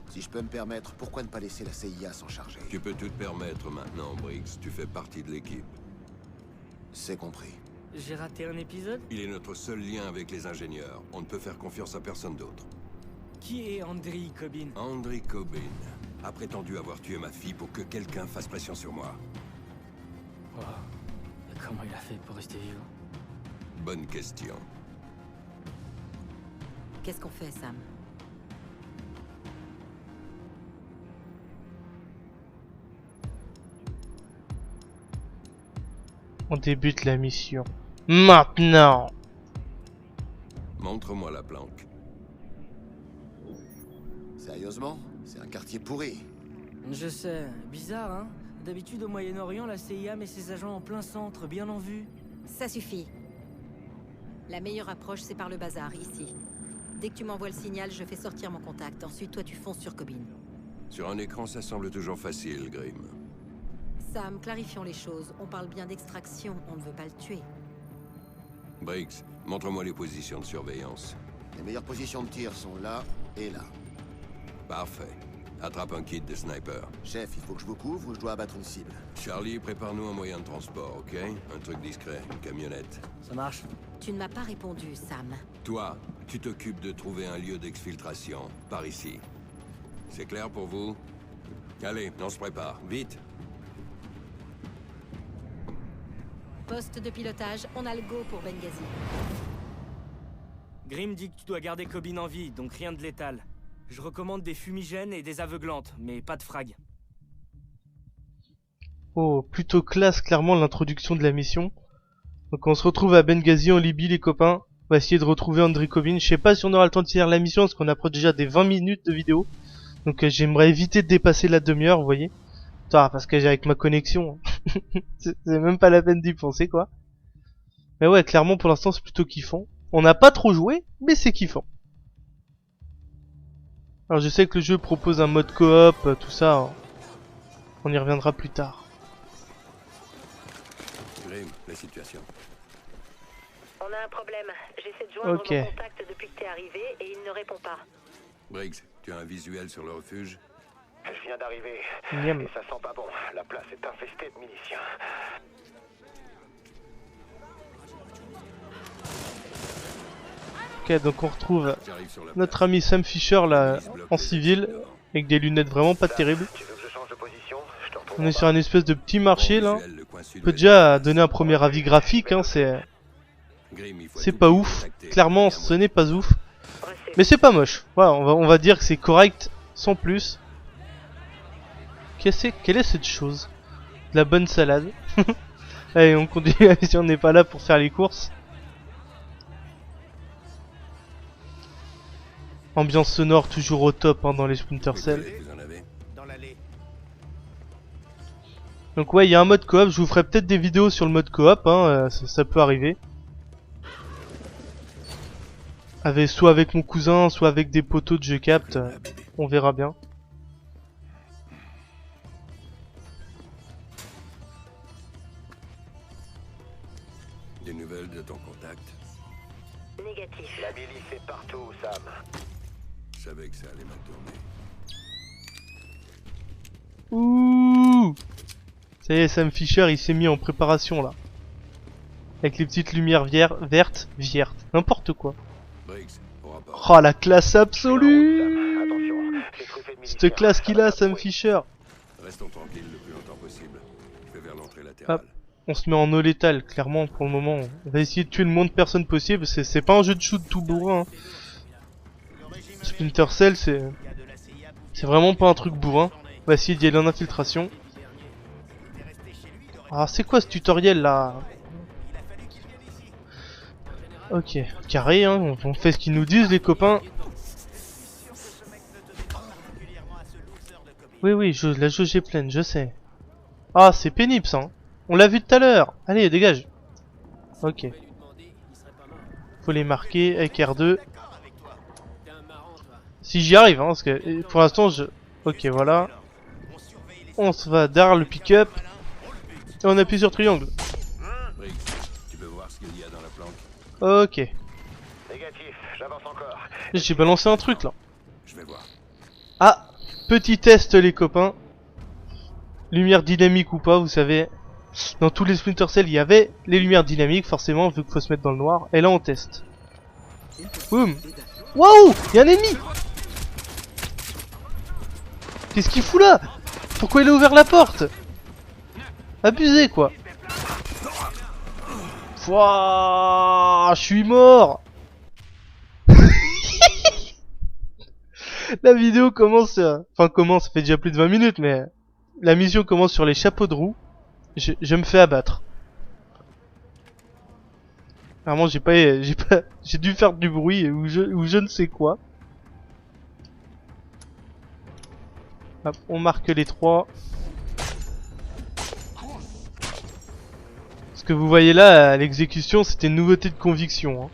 Si je peux me permettre, pourquoi ne pas laisser la CIA s'en charger? Tu peux tout te permettre maintenant, Briggs. Tu fais partie de l'équipe. C'est compris. J'ai raté un épisode? Il est notre seul lien avec les ingénieurs. On ne peut faire confiance à personne d'autre. Qui est Andriy Kobin? Andriy Kobin a prétendu avoir tué ma fille pour que quelqu'un fasse pression sur moi. Wow. Et comment il a fait pour rester vivant? Bonne question. Qu'est-ce qu'on fait, Sam? On débute la mission. Maintenant! Montre-moi la planque. Sérieusement? C'est un quartier pourri. Je sais, bizarre, hein? D'habitude au Moyen-Orient, la CIA met ses agents en plein centre, bien en vue. Ça suffit. La meilleure approche, c'est par le bazar, ici. Dès que tu m'envoies le signal, je fais sortir mon contact. Ensuite, toi, tu fonces sur Kobin. Sur un écran, ça semble toujours facile, Grimm. Sam, clarifions les choses. On parle bien d'extraction, on ne veut pas le tuer. Briggs, montre-moi les positions de surveillance. Les meilleures positions de tir sont là et là. Parfait. Attrape un kit de sniper. Chef, il faut que je vous couvre ou je dois abattre une cible? Charlie, prépare-nous un moyen de transport, ok? Un truc discret, une camionnette. Ça marche. Tu ne m'as pas répondu, Sam. Toi, tu t'occupes de trouver un lieu d'exfiltration, par ici. C'est clair pour vous? Allez, on se prépare, vite! Poste de pilotage, on a le go pour Benghazi. Grimm dit que tu dois garder Kobin en vie, donc rien de létal. Je recommande des fumigènes et des aveuglantes, mais pas de frag. Oh, plutôt classe, clairement, l'introduction de la mission. Donc on se retrouve à Benghazi en Libye, les copains. On va essayer de retrouver Andriy Kobin. Je sais pas si on aura le temps de finir la mission, parce qu'on approche déjà des 20 minutes de vidéo. Donc j'aimerais éviter de dépasser la demi-heure, vous voyez. Parce que j'ai avec ma connexion, c'est même pas la peine d'y penser, quoi. Mais ouais, clairement, pour l'instant, c'est plutôt kiffant. On n'a pas trop joué, mais c'est kiffant. Alors je sais que le jeu propose un mode coop, tout ça. Hein. On y reviendra plus tard. Grimm, la situation. On a un problème. J'essaie de joindre Ok. mon contact depuis que t'es arrivé et il ne répond pas. Briggs, tu as un visuel sur le refuge? Je viens d'arriver, Miam. et ça sent pas bon. La place est infestée de miliciens. Ok, donc on retrouve J'arrive sur la notre ami Sam Fisher là, en civil, avec des lunettes vraiment pas terribles. Tu veux que je change de position? Je te retrouve On en est sur bas. un espèce de petit marché là. visuel, le coin On sud-ouest. peut déjà donner un premier avis graphique, hein, c'est Grimm, il faut c'est tout pas prix ouf. contacter. Clairement, ce n'est pas ouf. Mais c'est pas moche. Voilà, on va dire que c'est correct, sans plus. Quelle est cette chose? De la bonne salade. Allez, on continue la mission, on n'est pas là pour faire les courses. Ambiance sonore toujours au top hein, dans les Splinter Cell. Vous en avez? Dans l'allée. Donc ouais, il y a un mode coop, je vous ferai peut-être des vidéos sur le mode coop, hein, ça peut arriver. Soit avec mon cousin, soit avec des poteaux de jeu capte, on verra bien. Des nouvelles de ton contact? Négatif. La milice est partout, Sam. Je savais que ça allait mal tourner. Ouh! Ça y est, Sam Fisher il s'est mis en préparation là. Avec les petites lumières vertes, n'importe quoi. Oh la classe absolue. Cette classe qu'il a, Sam Fisher. Restons tranquilles le plus longtemps possible. Je vais vers l'entrée latérale. Hop. On se met en eau létale, clairement pour le moment. On va essayer de tuer le moins de personnes possible. C'est pas un jeu de shoot tout bourrin. Hein. Splinter Cell c'est vraiment pas un truc bourrin. On va essayer d'y aller en infiltration. Ah c'est quoi ce tutoriel là? Ok, carré hein, on fait ce qu'ils nous disent les copains. Oui, la jauge est pleine, je sais. Ah c'est pénible ça hein. On l'a vu tout à l'heure. Allez, dégage. Ok. Faut les marquer avec R2. Si j'y arrive, hein, parce que pour l'instant, Ok, voilà. On se va derrière le pick-up. Et on appuie sur triangle. Tu peux voir ce qu'il y a dans la planque. Ok. Négatif, j'avance encore. J'ai balancé un truc là. Je vais voir. Ah, petit test les copains. Lumière dynamique ou pas, vous savez. Dans tous les Splinter Cell, il y avait les lumières dynamiques, forcément, vu qu'il faut se mettre dans le noir. Et là, on teste. Boum. Waouh, il y a un ennemi. Qu'est-ce qu'il fout là? Pourquoi il a ouvert la porte? Abusé, quoi. Wouah, je suis mort. La vidéo commence... Enfin, ça fait déjà plus de 20 minutes, mais... La mission commence sur les chapeaux de roue. Je me fais abattre. Vraiment j'ai dû faire du bruit ou je ne sais quoi. Hop, on marque les 3. Ce que vous voyez là à l'exécution, c'était une nouveauté de conviction.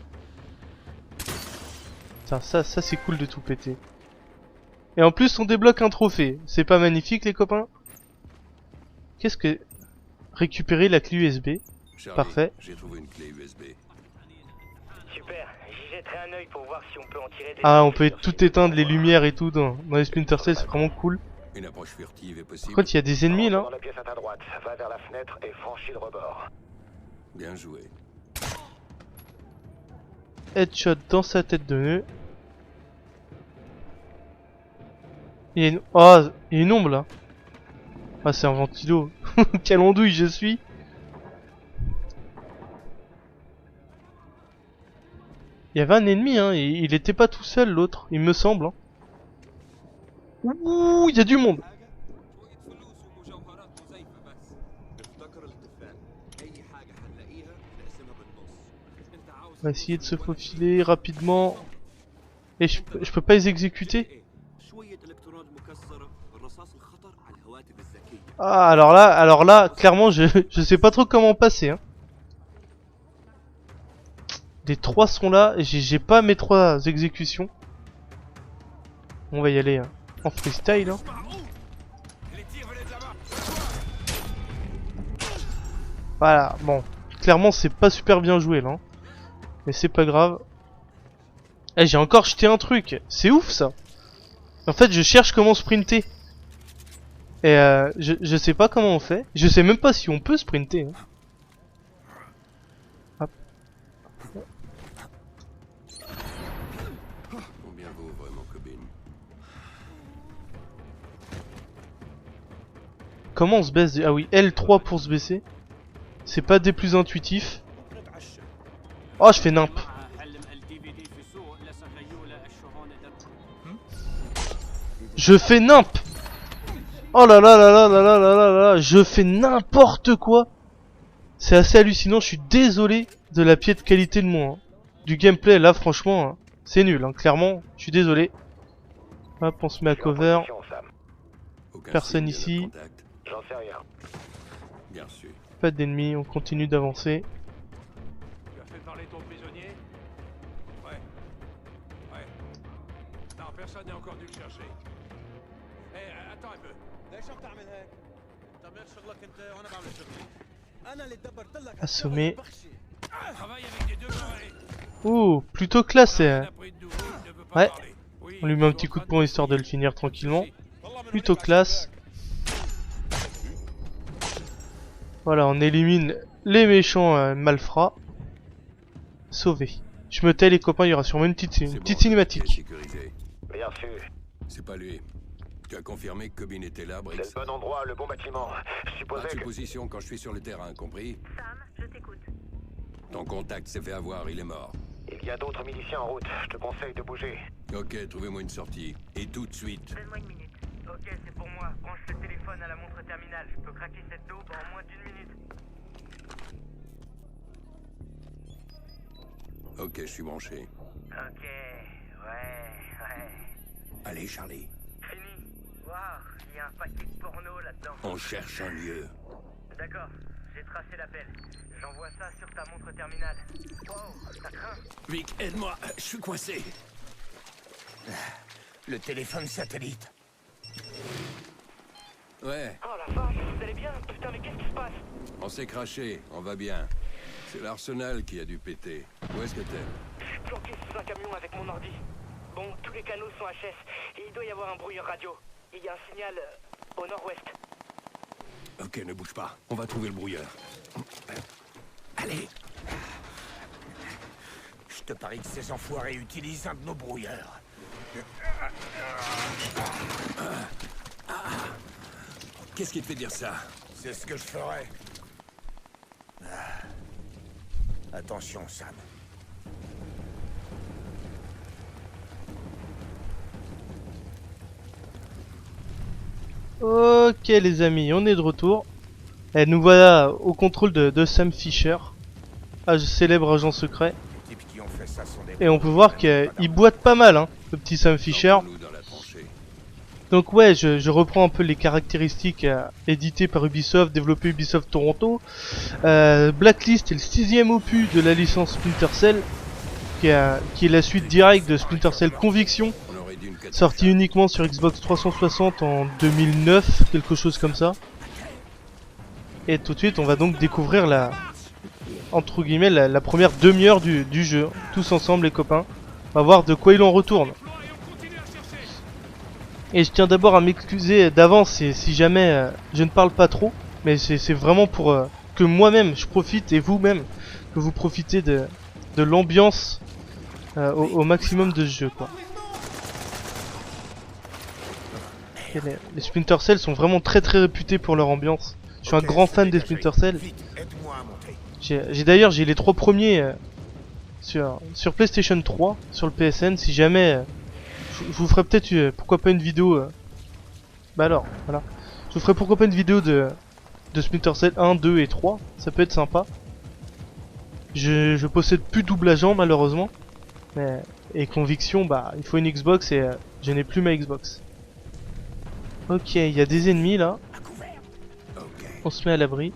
Hein. Ça c'est cool de tout péter. Et en plus on débloque un trophée. C'est pas magnifique les copains? Qu'est-ce que... Récupérer la clé USB. Charlie, parfait. J'ai trouvé une clé USB. Super, j'y jetterai un œil pour voir si on peut en tirer des... Ah, on peut tout éteindre les lumières et tout dans les Splinter Cell, c'est vraiment cool. Une approche furtive est possible. Par contre, il y a des ennemis là. Dans la pièce à ta droite, va vers la fenêtre et franchis le rebord. Bien joué. Headshot dans sa tête de nœud. Il y a une... Oh, il y a une ombre là. Ah, c'est un ventilo. Quelle andouille je suis. Il y avait un ennemi, hein. Il était pas tout seul l'autre, il me semble. Hein. Ouh, il y a du monde. On va essayer de se faufiler rapidement. Et je peux pas les exécuter. Ah, alors là, clairement, je sais pas trop comment passer. Hein. Les 3 sont là, et j'ai pas mes 3 exécutions. On va y aller hein, en freestyle. Hein. Voilà, bon. Clairement, c'est pas super bien joué là. Hein. Mais c'est pas grave. Eh, j'ai encore jeté un truc. C'est ouf ça. En fait, je cherche comment sprinter. Et je sais pas comment on fait. Je sais même pas si on peut sprinter. Hein. Hop. Combien vaut vraiment Cobain? Comment on se baisse? Ah oui, L3 pour se baisser. C'est pas des plus intuitifs. Oh, je fais nimp. Je fais nimp. Oh là là là là là là là là là. Je fais n'importe quoi. C'est assez hallucinant, je suis désolé de la piètre qualité de moi. Hein. Du gameplay, là franchement, hein, c'est nul, hein, clairement, je suis désolé. Hop, on se met à cover. Personne ici. J'en sais rien. Bien sûr. Pas d'ennemis, on continue d'avancer. Tu as fait parler ton prisonnier? Ouais. Ouais. Non, personne n'a encore dû le chercher. Eh, attends un peu. Assommé. Travaille avec des deux oreilles. Ouh, plutôt classe. Ouais. On lui met un petit coup de poing histoire de le finir tranquillement. Plutôt classe. Voilà, on élimine les méchants malfrats. Sauvé. Je me tais les copains, il y aura sûrement une petite cinématique. Bien reçu. C'est pas lui. Tu as confirmé que Cobbin était là, Briggs? C'est le bon endroit, le bon bâtiment. Je supposais Par que... supposition quand je suis sur le terrain, compris? Sam, je t'écoute. Ton contact s'est fait avoir, il est mort. Il y a d'autres miliciens en route. Je te conseille de bouger. Ok, trouvez-moi une sortie. Et tout de suite. Donne-moi une minute. Ok, c'est pour moi. Branche le téléphone à la montre terminale. Je peux craquer cette daube en moins d'1 minute. Ok, je suis branché. Ok, ouais. Allez, Charlie. Fini. Waouh, il y a un paquet de porno là-dedans. On cherche un lieu. D'accord, j'ai tracé l'appel. J'envoie ça sur ta montre terminale. Wow, ça craint. Vic, aide-moi, je suis coincé. Le téléphone satellite. Ouais, Oh la vache, vous allez bien? Putain, mais qu'est-ce qui se passe? on s'est craché, on va bien. C'est l'arsenal qui a dû péter. Où est-ce que t'es? Je suis planqué sous un camion avec mon ordi. Bon, tous les canaux sont HS et il doit y avoir un brouilleur radio. Il y a un signal au nord-ouest. Ok, ne bouge pas, on va trouver le brouilleur. Allez. Je te parie que ces enfoirés utilisent un de nos brouilleurs. Qu'est-ce qui te fait dire ça? C'est ce que je ferais. Attention, Sam. Ok les amis, on est de retour. Et nous voilà au contrôle de Sam Fisher, célèbre agent secret. Et on peut voir qu'il boite pas mal, hein, le petit Sam Fisher. Donc ouais, je reprends un peu les caractéristiques éditées par Ubisoft, développées Ubisoft Toronto. Blacklist est le 6e opus de la licence Splinter Cell, qui est la suite directe de Splinter Cell Conviction, sorti uniquement sur Xbox 360 en 2009, quelque chose comme ça. Et tout de suite, on va donc découvrir entre guillemets, la première demi-heure du jeu, tous ensemble les copains. On va voir de quoi il en retourne. Et je tiens d'abord à m'excuser d'avance si jamais je ne parle pas trop, mais c'est vraiment pour que moi-même je profite et vous-même que vous profitez de l'ambiance au maximum de ce jeu, quoi. Les Splinter Cell sont vraiment très réputés pour leur ambiance. Je suis un grand fan des Splinter Cell. D'ailleurs j'ai les 3 premiers sur PlayStation 3, sur le PSN. Si jamais je vous ferai peut-être pourquoi pas une vidéo. Bah alors voilà, je vous ferai pourquoi pas une vidéo de Splinter Cell 1, 2 et 3. Ça peut être sympa. Je possède plus double agent malheureusement, et Conviction, bah il faut une Xbox et je n'ai plus ma Xbox. Ok, il y a des ennemis là. On se met à l'abri.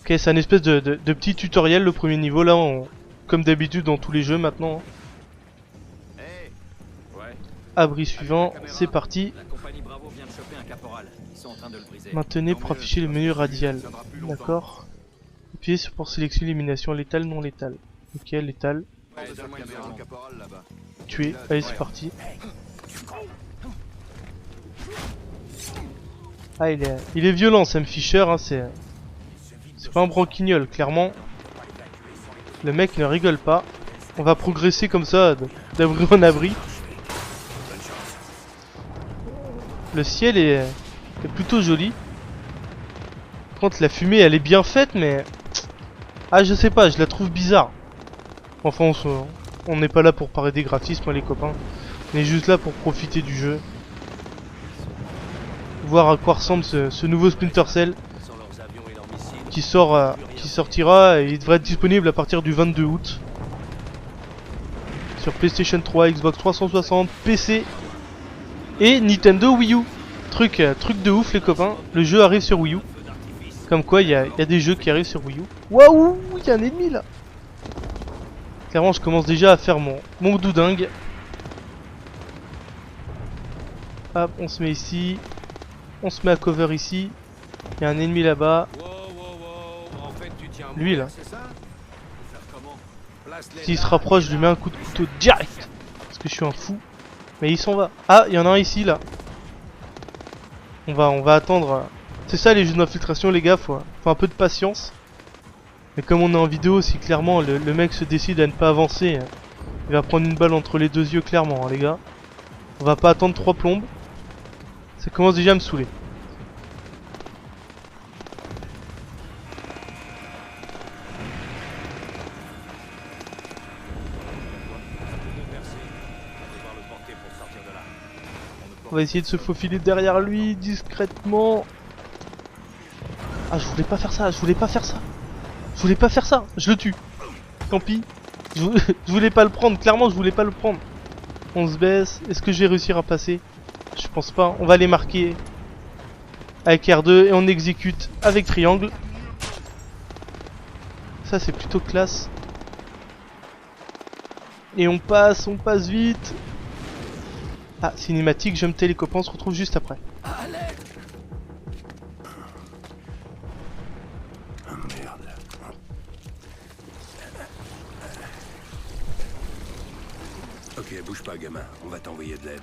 Ok, c'est un espèce de petit tutoriel le premier niveau là, comme d'habitude dans tous les jeux maintenant. Abri suivant, c'est parti. Maintenez pour afficher le menu radial. D'accord. Appuyez pour sélectionner l'élimination létale, non létale. Ok, létale. Tuer. Allez, c'est parti. Ah, il est violent, Sam Fisher, hein, c'est pas un branquignol, clairement. Le mec ne rigole pas. On va progresser comme ça, d'abri en abri. Le ciel est plutôt joli. Par contre, la fumée, elle est bien faite, mais... Ah, je sais pas, je la trouve bizarre. Enfin, on n'est pas là pour parler des graphismes, les copains. On est juste là pour profiter du jeu. Voir à quoi ressemble ce nouveau Splinter Cell qui sortira, et il devrait être disponible à partir du 22 août sur PlayStation 3, Xbox 360, PC et Nintendo Wii U. Truc de ouf les copains, le jeu arrive sur Wii U. Comme quoi il y a des jeux qui arrivent sur Wii U. Waouh, il y a un ennemi là. Clairement je commence déjà à faire mon doudingue. Hop, on se met ici. On se met à cover ici. Il y a un ennemi là-bas. Lui là. S'il se rapproche, je lui mets un coup de couteau direct. Parce que je suis un fou. Mais il s'en va. Ah, il y en a un ici là. On va attendre C'est ça les jeux d'infiltration les gars, faut un peu de patience. Mais comme on est en vidéo, si clairement le mec se décide à ne pas avancer, il va prendre une balle entre les deux yeux clairement hein, les gars. On va pas attendre 3 plombes. Ça commence déjà à me saouler. On va essayer de se faufiler derrière lui discrètement. Ah, je voulais pas faire ça, je voulais pas faire ça. Je voulais pas faire ça, je le tue. Tant pis. Je voulais pas le prendre, clairement je voulais pas le prendre. On se baisse, est-ce que je vais réussir à passer? Je pense pas, on va les marquer avec R2 et on exécute avec triangle. Ça c'est plutôt classe. Et on passe vite. Ah, cinématique, je me tais les copains, on se retrouve juste après. Ok, bouge pas, gamin. On va t'envoyer de l'aide.